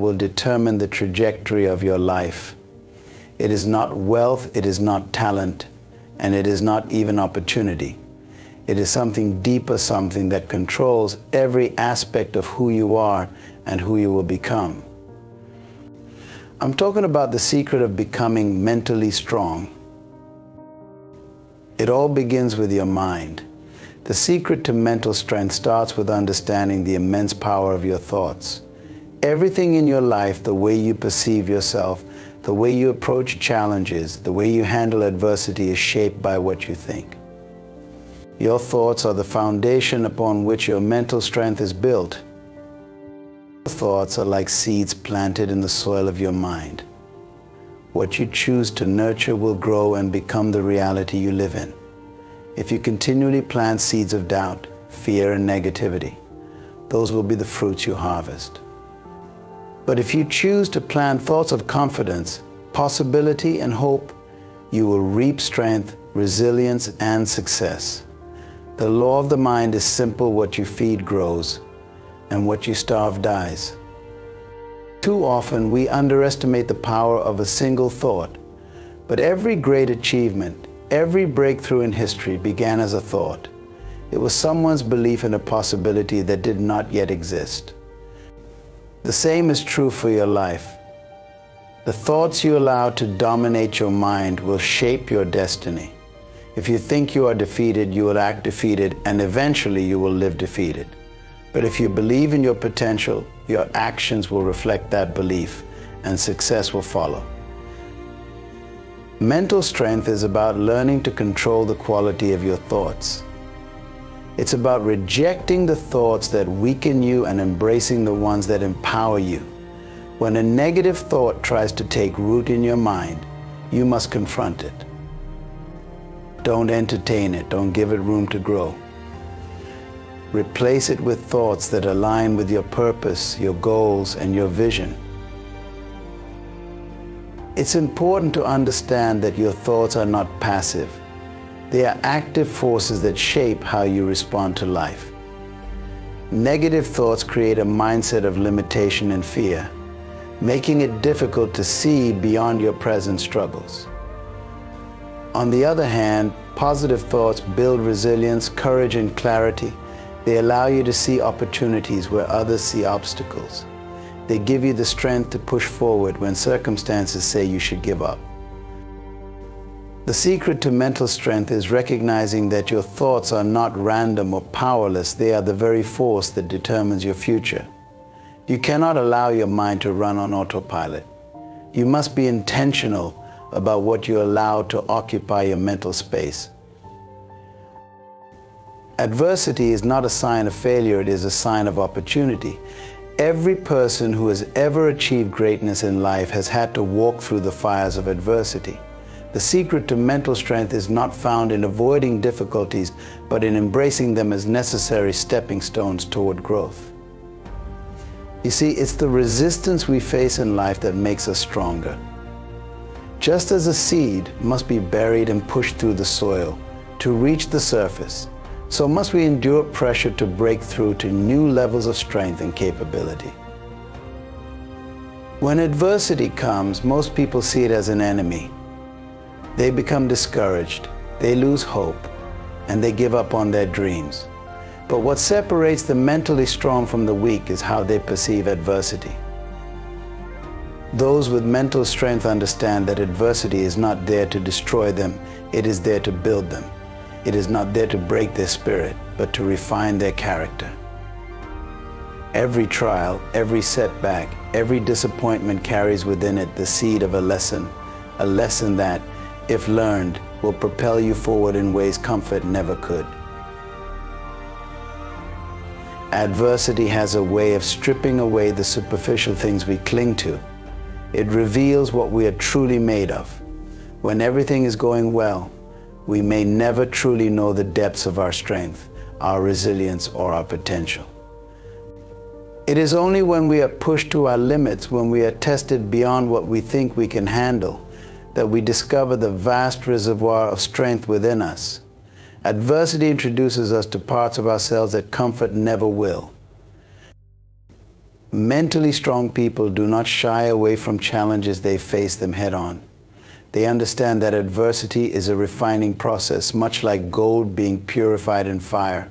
will determine the trajectory of your life. It is not wealth, it is not talent, and it is not even opportunity. It is something deeper, something that controls every aspect of who you are and who you will become. I'm talking about the secret of becoming mentally strong. It all begins with your mind. The secret to mental strength starts with understanding the immense power of your thoughts. Everything in your life, the way you perceive yourself, the way you approach challenges, the way you handle adversity is shaped by what you think. Your thoughts are the foundation upon which your mental strength is built. Your thoughts are like seeds planted in the soil of your mind. What you choose to nurture will grow and become the reality you live in. If you continually plant seeds of doubt, fear, and negativity, those will be the fruits you harvest. But if you choose to plant thoughts of confidence, possibility, and hope, you will reap strength, resilience, and success. The law of the mind is simple: what you feed grows, and what you starve dies. Too often we underestimate the power of a single thought, but every great achievement, every breakthrough in history began as a thought. It was someone's belief in a possibility that did not yet exist. The same is true for your life. The thoughts you allow to dominate your mind will shape your destiny. If you think you are defeated, you will act defeated, and eventually you will live defeated. But if you believe in your potential, your actions will reflect that belief, and success will follow. Mental strength is about learning to control the quality of your thoughts. It's about rejecting the thoughts that weaken you and embracing the ones that empower you. When a negative thought tries to take root in your mind, you must confront it. Don't entertain it. Don't give it room to grow. Replace it with thoughts that align with your purpose, your goals, and your vision. It's important to understand that your thoughts are not passive. They are active forces that shape how you respond to life. Negative thoughts create a mindset of limitation and fear, making it difficult to see beyond your present struggles. On the other hand, positive thoughts build resilience, courage, and clarity. They allow you to see opportunities where others see obstacles. They give you the strength to push forward when circumstances say you should give up. The secret to mental strength is recognizing that your thoughts are not random or powerless. They are the very force that determines your future. You cannot allow your mind to run on autopilot. You must be intentional about what you allow to occupy your mental space. Adversity is not a sign of failure, it is a sign of opportunity. Every person who has ever achieved greatness in life has had to walk through the fires of adversity. The secret to mental strength is not found in avoiding difficulties, but in embracing them as necessary stepping stones toward growth. You see, it's the resistance we face in life that makes us stronger. Just as a seed must be buried and pushed through the soil to reach the surface, so must we endure pressure to break through to new levels of strength and capability. When adversity comes, most people see it as an enemy. They become discouraged, they lose hope, and they give up on their dreams. But what separates the mentally strong from the weak is how they perceive adversity. Those with mental strength understand that adversity is not there to destroy them, it is there to build them. It is not there to break their spirit, but to refine their character. Every trial, every setback, every disappointment carries within it the seed of a lesson that, if learned, will propel you forward in ways comfort never could. Adversity has a way of stripping away the superficial things we cling to. It reveals what we are truly made of. When everything is going well, we may never truly know the depths of our strength, our resilience, or our potential. It is only when we are pushed to our limits, when we are tested beyond what we think we can handle, that we discover the vast reservoir of strength within us. Adversity introduces us to parts of ourselves that comfort never will. Mentally strong people do not shy away from challenges, they face them head on. They understand that adversity is a refining process, much like gold being purified in fire.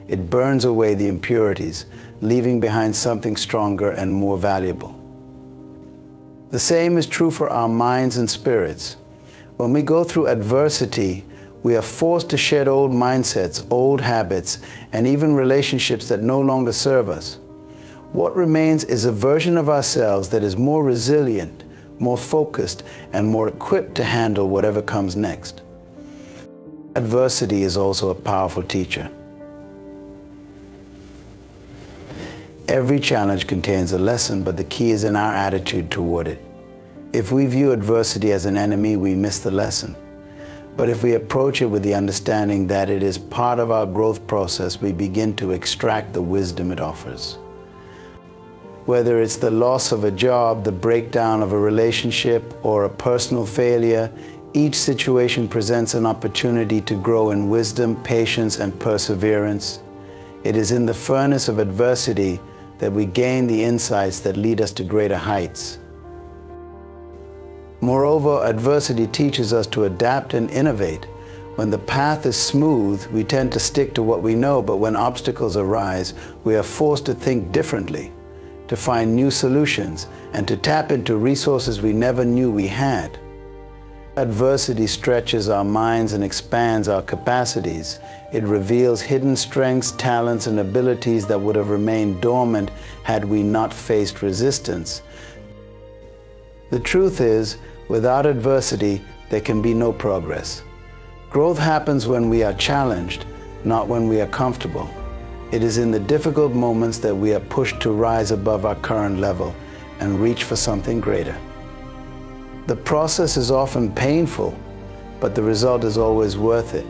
It burns away the impurities, leaving behind something stronger and more valuable. The same is true for our minds and spirits. When we go through adversity, we are forced to shed old mindsets, old habits, and even relationships that no longer serve us. What remains is a version of ourselves that is more resilient, more focused, and more equipped to handle whatever comes next. Adversity is also a powerful teacher. Every challenge contains a lesson, but the key is in our attitude toward it. If we view adversity as an enemy, we miss the lesson. But if we approach it with the understanding that it is part of our growth process, we begin to extract the wisdom it offers. Whether it's the loss of a job, the breakdown of a relationship, or a personal failure, each situation presents an opportunity to grow in wisdom, patience, and perseverance. It is in the furnace of adversity that we gain the insights that lead us to greater heights. Moreover, adversity teaches us to adapt and innovate. When the path is smooth, we tend to stick to what we know, but when obstacles arise, we are forced to think differently, to find new solutions, and to tap into resources we never knew we had. Adversity stretches our minds and expands our capacities. It reveals hidden strengths, talents, and abilities that would have remained dormant had we not faced resistance. The truth is, without adversity, there can be no progress. Growth happens when we are challenged, not when we are comfortable. It is in the difficult moments that we are pushed to rise above our current level and reach for something greater. The process is often painful, but the result is always worth it.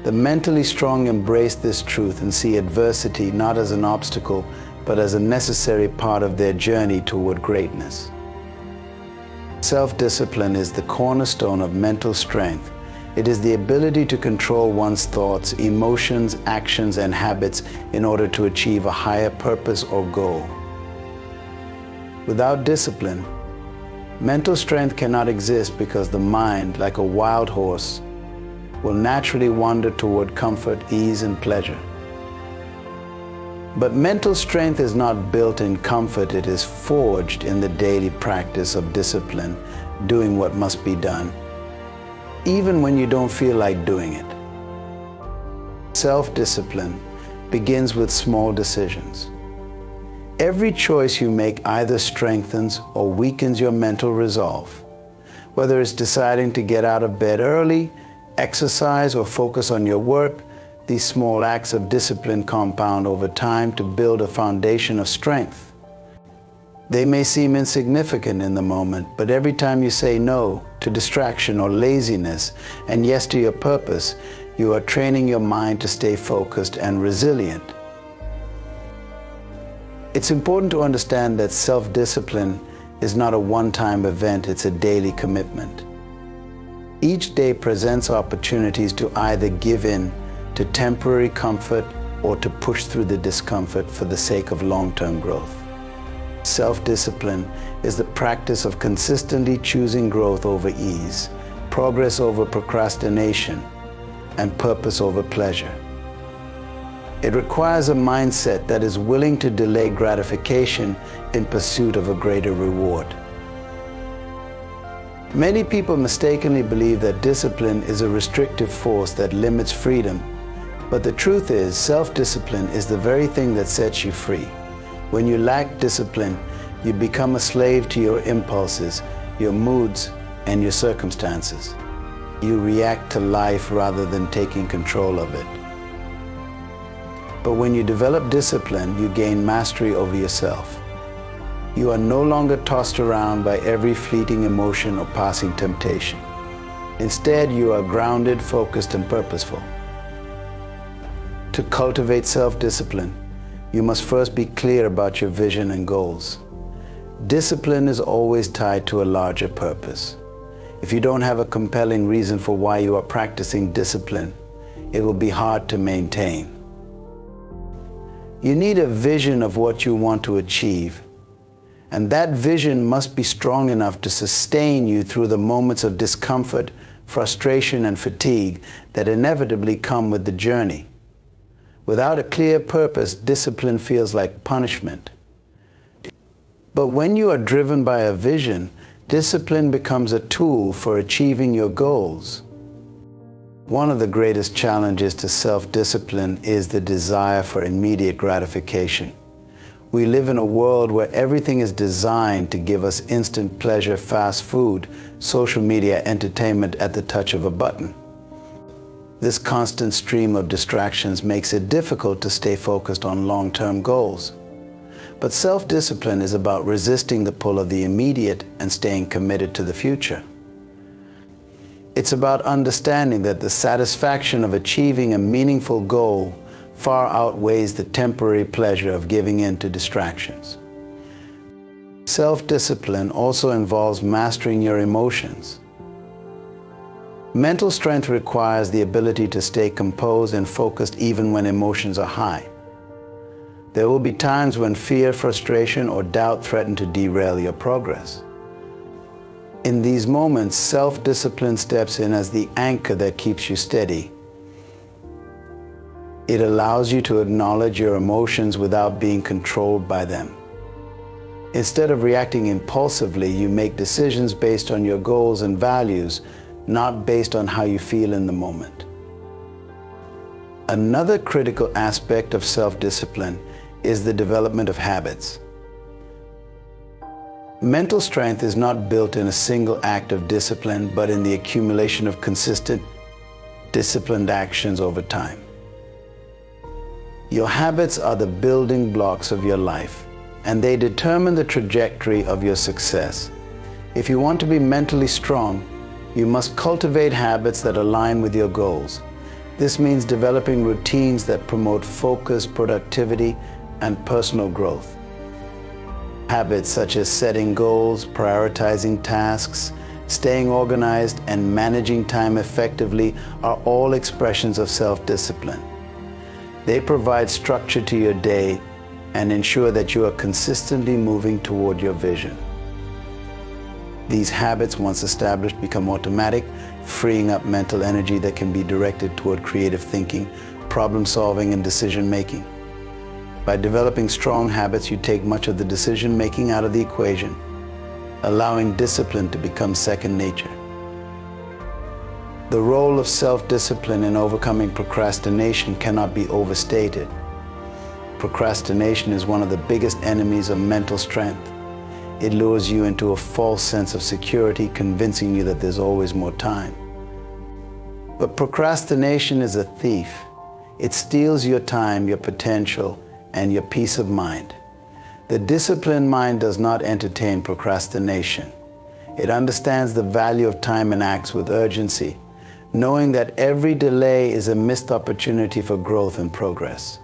The mentally strong embrace this truth and see adversity not as an obstacle, but as a necessary part of their journey toward greatness. Self-discipline is the cornerstone of mental strength. It is the ability to control one's thoughts, emotions, actions, and habits in order to achieve a higher purpose or goal. Without discipline, mental strength cannot exist because the mind, like a wild horse, will naturally wander toward comfort, ease, and pleasure. But mental strength is not built in comfort, it is forged in the daily practice of discipline, doing what must be done, even when you don't feel like doing it. Self-discipline begins with small decisions. Every choice you make either strengthens or weakens your mental resolve. Whether it's deciding to get out of bed early, exercise, or focus on your work, these small acts of discipline compound over time to build a foundation of strength. They may seem insignificant in the moment, but every time you say no to distraction or laziness and yes to your purpose, you are training your mind to stay focused and resilient. It's important to understand that self-discipline is not a one-time event, it's a daily commitment. Each day presents opportunities to either give in to temporary comfort or to push through the discomfort for the sake of long-term growth. Self-discipline is the practice of consistently choosing growth over ease, progress over procrastination, and purpose over pleasure. It requires a mindset that is willing to delay gratification in pursuit of a greater reward. Many people mistakenly believe that discipline is a restrictive force that limits freedom, but the truth is, self-discipline is the very thing that sets you free. When you lack discipline, you become a slave to your impulses, your moods, and your circumstances. You react to life rather than taking control of it. But when you develop discipline, you gain mastery over yourself. You are no longer tossed around by every fleeting emotion or passing temptation. Instead, you are grounded, focused, and purposeful. To cultivate self-discipline, you must first be clear about your vision and goals. Discipline is always tied to a larger purpose. If you don't have a compelling reason for why you are practicing discipline, it will be hard to maintain. You need a vision of what you want to achieve, And that vision must be strong enough to sustain you through the moments of discomfort, frustration, and fatigue that inevitably come with the journey. Without a clear purpose, discipline feels like punishment. But when you are driven by a vision, discipline becomes a tool for achieving your goals. One of the greatest challenges to self-discipline is the desire for immediate gratification. We live in a world where everything is designed to give us instant pleasure, fast food, social media entertainment at the touch of a button. This constant stream of distractions makes it difficult to stay focused on long-term goals. But self-discipline is about resisting the pull of the immediate and staying committed to the future. It's about understanding that the satisfaction of achieving a meaningful goal far outweighs the temporary pleasure of giving in to distractions. Self-discipline also involves mastering your emotions. Mental strength requires the ability to stay composed and focused even when emotions are high. There will be times when fear, frustration, or doubt threaten to derail your progress. In these moments, self-discipline steps in as the anchor that keeps you steady. It allows you to acknowledge your emotions without being controlled by them. Instead of reacting impulsively, you make decisions based on your goals and values, not based on how you feel in the moment. Another critical aspect of self-discipline is the development of habits. Mental strength is not built in a single act of discipline, but in the accumulation of consistent, disciplined actions over time. Your habits are the building blocks of your life, and they determine the trajectory of your success. If you want to be mentally strong, you must cultivate habits that align with your goals. This means developing routines that promote focus, productivity, and personal growth. Habits such as setting goals, prioritizing tasks, staying organized, and managing time effectively are all expressions of self-discipline. They provide structure to your day and ensure that you are consistently moving toward your vision. These habits, once established, become automatic, freeing up mental energy that can be directed toward creative thinking, problem solving, and decision making. By developing strong habits, you take much of the decision making out of the equation, allowing discipline to become second nature. The role of self-discipline in overcoming procrastination cannot be overstated. Procrastination is one of the biggest enemies of mental strength. It lures you into a false sense of security, convincing you that there's always more time. But procrastination is a thief. It steals your time, your potential, and your peace of mind. The disciplined mind does not entertain procrastination. It understands the value of time and acts with urgency, knowing that every delay is a missed opportunity for growth and progress.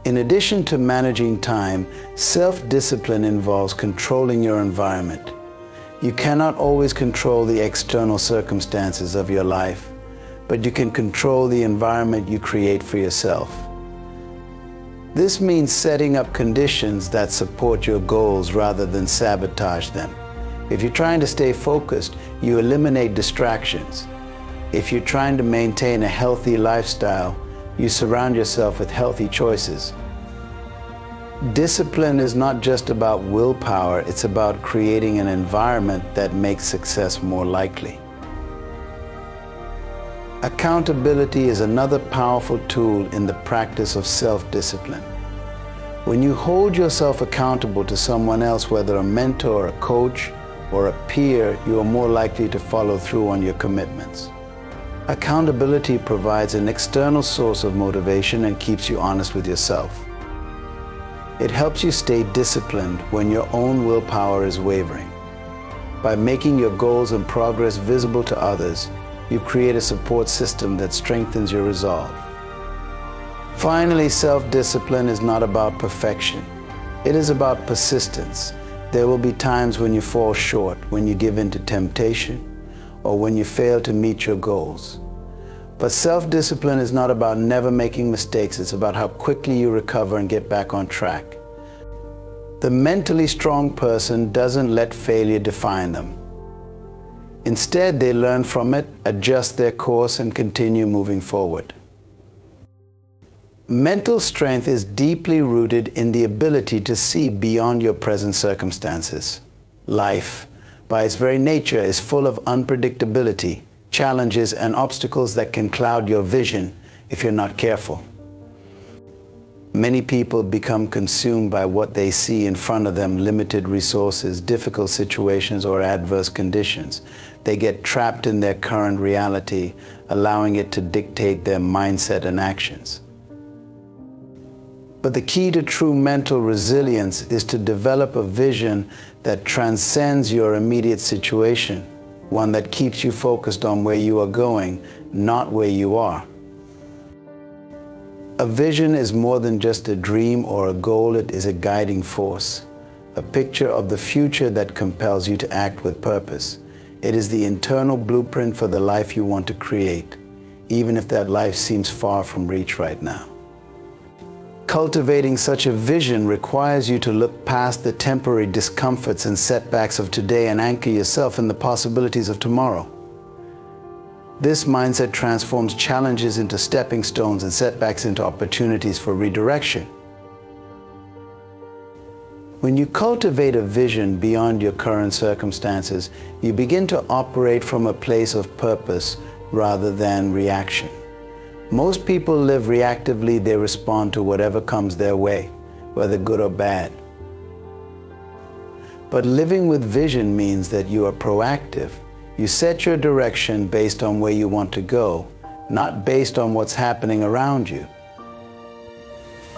In addition to managing time, self-discipline involves controlling your environment. You cannot always control the external circumstances of your life, but you can control the environment you create for yourself. This means setting up conditions that support your goals rather than sabotage them. If you're trying to stay focused, you eliminate distractions. If you're trying to maintain a healthy lifestyle, you surround yourself with healthy choices. Discipline is not just about willpower, it's about creating an environment that makes success more likely. Accountability is another powerful tool in the practice of self-discipline. When you hold yourself accountable to someone else, whether a mentor, a coach, or a peer, you are more likely to follow through on your commitments. Accountability provides an external source of motivation and keeps you honest with yourself. It helps you stay disciplined when your own willpower is wavering. By making your goals and progress visible to others, you create a support system that strengthens your resolve. Finally, self-discipline is not about perfection. It is about persistence. There will be times when you fall short, when you give in to temptation, or when you fail to meet your goals. But self-discipline is not about never making mistakes. It's about how quickly you recover and get back on track. The mentally strong person doesn't let failure define them. Instead, they learn from it, adjust their course, and continue moving forward. Mental strength is deeply rooted in the ability to see beyond your present circumstances. Life, by its very nature, is full of unpredictability, challenges, and obstacles that can cloud your vision if you're not careful. Many people become consumed by what they see in front of them: limited resources, difficult situations, or adverse conditions. They get trapped in their current reality, allowing it to dictate their mindset and actions. But the key to true mental resilience is to develop a vision that transcends your immediate situation, one that keeps you focused on where you are going, not where you are. A vision is more than just a dream or a goal. It is a guiding force, a picture of the future that compels you to act with purpose. It is the internal blueprint for the life you want to create, even if that life seems far from reach right now. Cultivating such a vision requires you to look past the temporary discomforts and setbacks of today and anchor yourself in the possibilities of tomorrow. This mindset transforms challenges into stepping stones and setbacks into opportunities for redirection. When you cultivate a vision beyond your current circumstances, you begin to operate from a place of purpose rather than reaction. Most people live reactively. They respond to whatever comes their way, whether good or bad. But living with vision means that you are proactive. You set your direction based on where you want to go, not based on what's happening around you.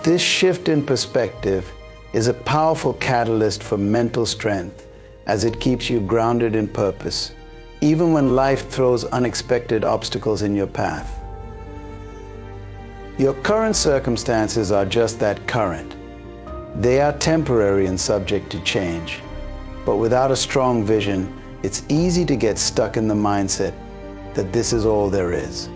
This shift in perspective is a powerful catalyst for mental strength, as it keeps you grounded in purpose, even when life throws unexpected obstacles in your path. Your current circumstances are just that, current. They are temporary and subject to change. But without a strong vision, it's easy to get stuck in the mindset that this is all there is.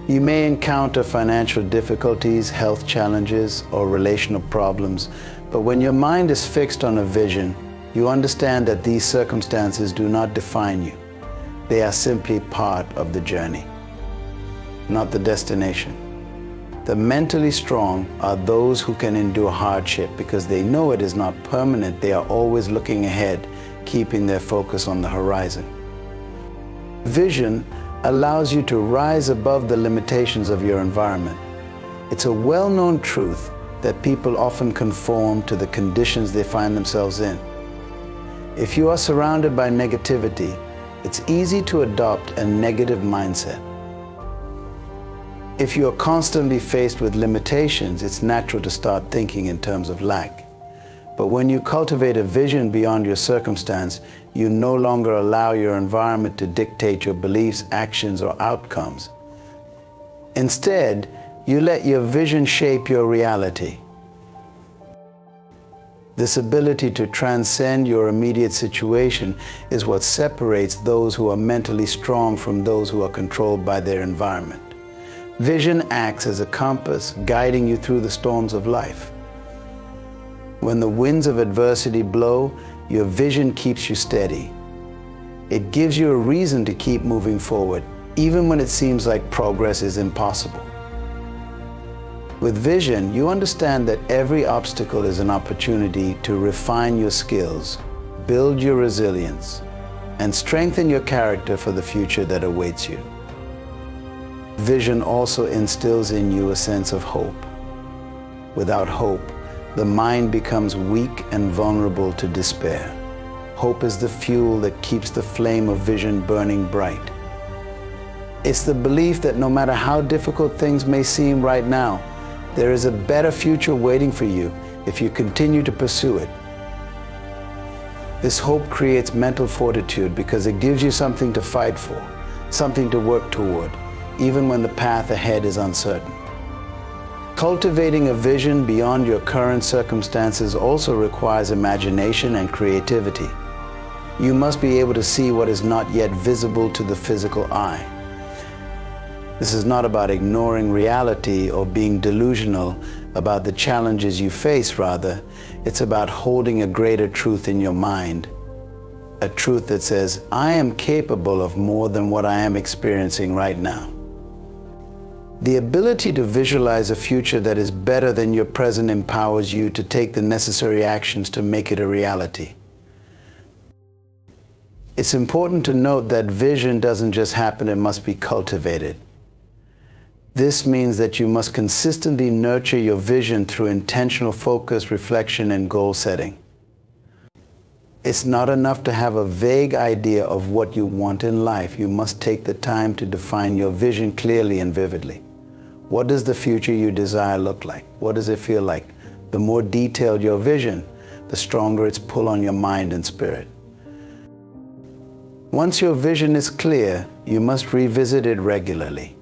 You may encounter financial difficulties, health challenges, or relational problems, but when your mind is fixed on a vision, you understand that these circumstances do not define you. They are simply part of the journey, not the destination. The mentally strong are those who can endure hardship because they know it is not permanent. They are always looking ahead, keeping their focus on the horizon. Vision allows you to rise above the limitations of your environment. It's a well-known truth that people often conform to the conditions they find themselves in. If you are surrounded by negativity, it's easy to adopt a negative mindset. If you are constantly faced with limitations, it's natural to start thinking in terms of lack. But when you cultivate a vision beyond your circumstance, you no longer allow your environment to dictate your beliefs, actions, or outcomes. Instead, you let your vision shape your reality. This ability to transcend your immediate situation is what separates those who are mentally strong from those who are controlled by their environment. Vision acts as a compass, guiding you through the storms of life. When the winds of adversity blow, your vision keeps you steady. It gives you a reason to keep moving forward, even when it seems like progress is impossible. With vision, you understand that every obstacle is an opportunity to refine your skills, build your resilience, and strengthen your character for the future that awaits you. Vision also instills in you a sense of hope. Without hope, the mind becomes weak and vulnerable to despair. Hope is the fuel that keeps the flame of vision burning bright. It's the belief that no matter how difficult things may seem right now, there is a better future waiting for you if you continue to pursue it. This hope creates mental fortitude because it gives you something to fight for, something to work toward, even when the path ahead is uncertain. Cultivating a vision beyond your current circumstances also requires imagination and creativity. You must be able to see what is not yet visible to the physical eye. This is not about ignoring reality or being delusional, about the challenges you face, rather, it's about holding a greater truth in your mind. A truth that says, I am capable of more than what I am experiencing right now. The ability to visualize a future that is better than your present empowers you to take the necessary actions to make it a reality. It's important to note that vision doesn't just happen, it must be cultivated. This means that you must consistently nurture your vision through intentional focus, reflection, and goal setting. It's not enough to have a vague idea of what you want in life. You must take the time to define your vision clearly and vividly. What does the future you desire look like? What does it feel like? The more detailed your vision, the stronger its pull on your mind and spirit. Once your vision is clear, you must revisit it regularly.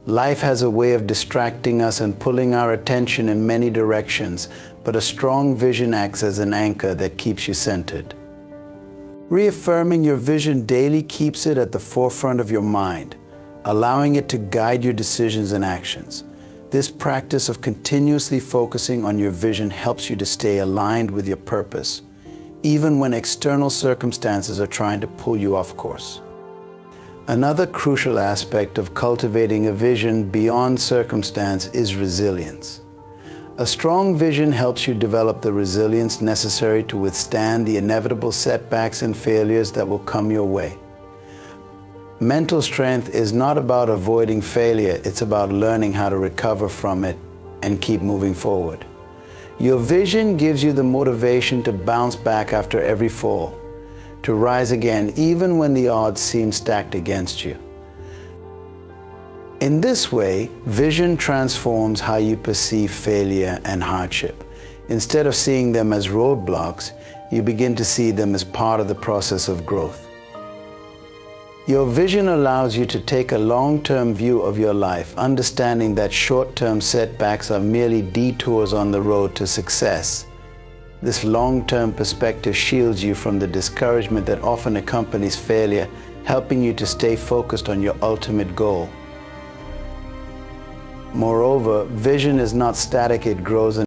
Life has a way of distracting us and pulling our attention in many directions, but a strong vision acts as an anchor that keeps you centered. Reaffirming your vision daily keeps it at the forefront of your mind, allowing it to guide your decisions and actions. This practice of continuously focusing on your vision helps you to stay aligned with your purpose, even when external circumstances are trying to pull you off course. Another crucial aspect of cultivating a vision beyond circumstance is resilience. A strong vision helps you develop the resilience necessary to withstand the inevitable setbacks and failures that will come your way. Mental strength is not about avoiding failure, it's about learning how to recover from it and keep moving forward. Your vision gives you the motivation to bounce back after every fall, to rise again even when the odds seem stacked against you. In this way, vision transforms how you perceive failure and hardship. Instead of seeing them as roadblocks, you begin to see them as part of the process of growth. Your vision allows you to take a long-term view of your life, understanding that short-term setbacks are merely detours on the road to success. This long-term perspective shields you from the discouragement that often accompanies failure, helping you to stay focused on your ultimate goal. Moreover, vision is not static, it grows and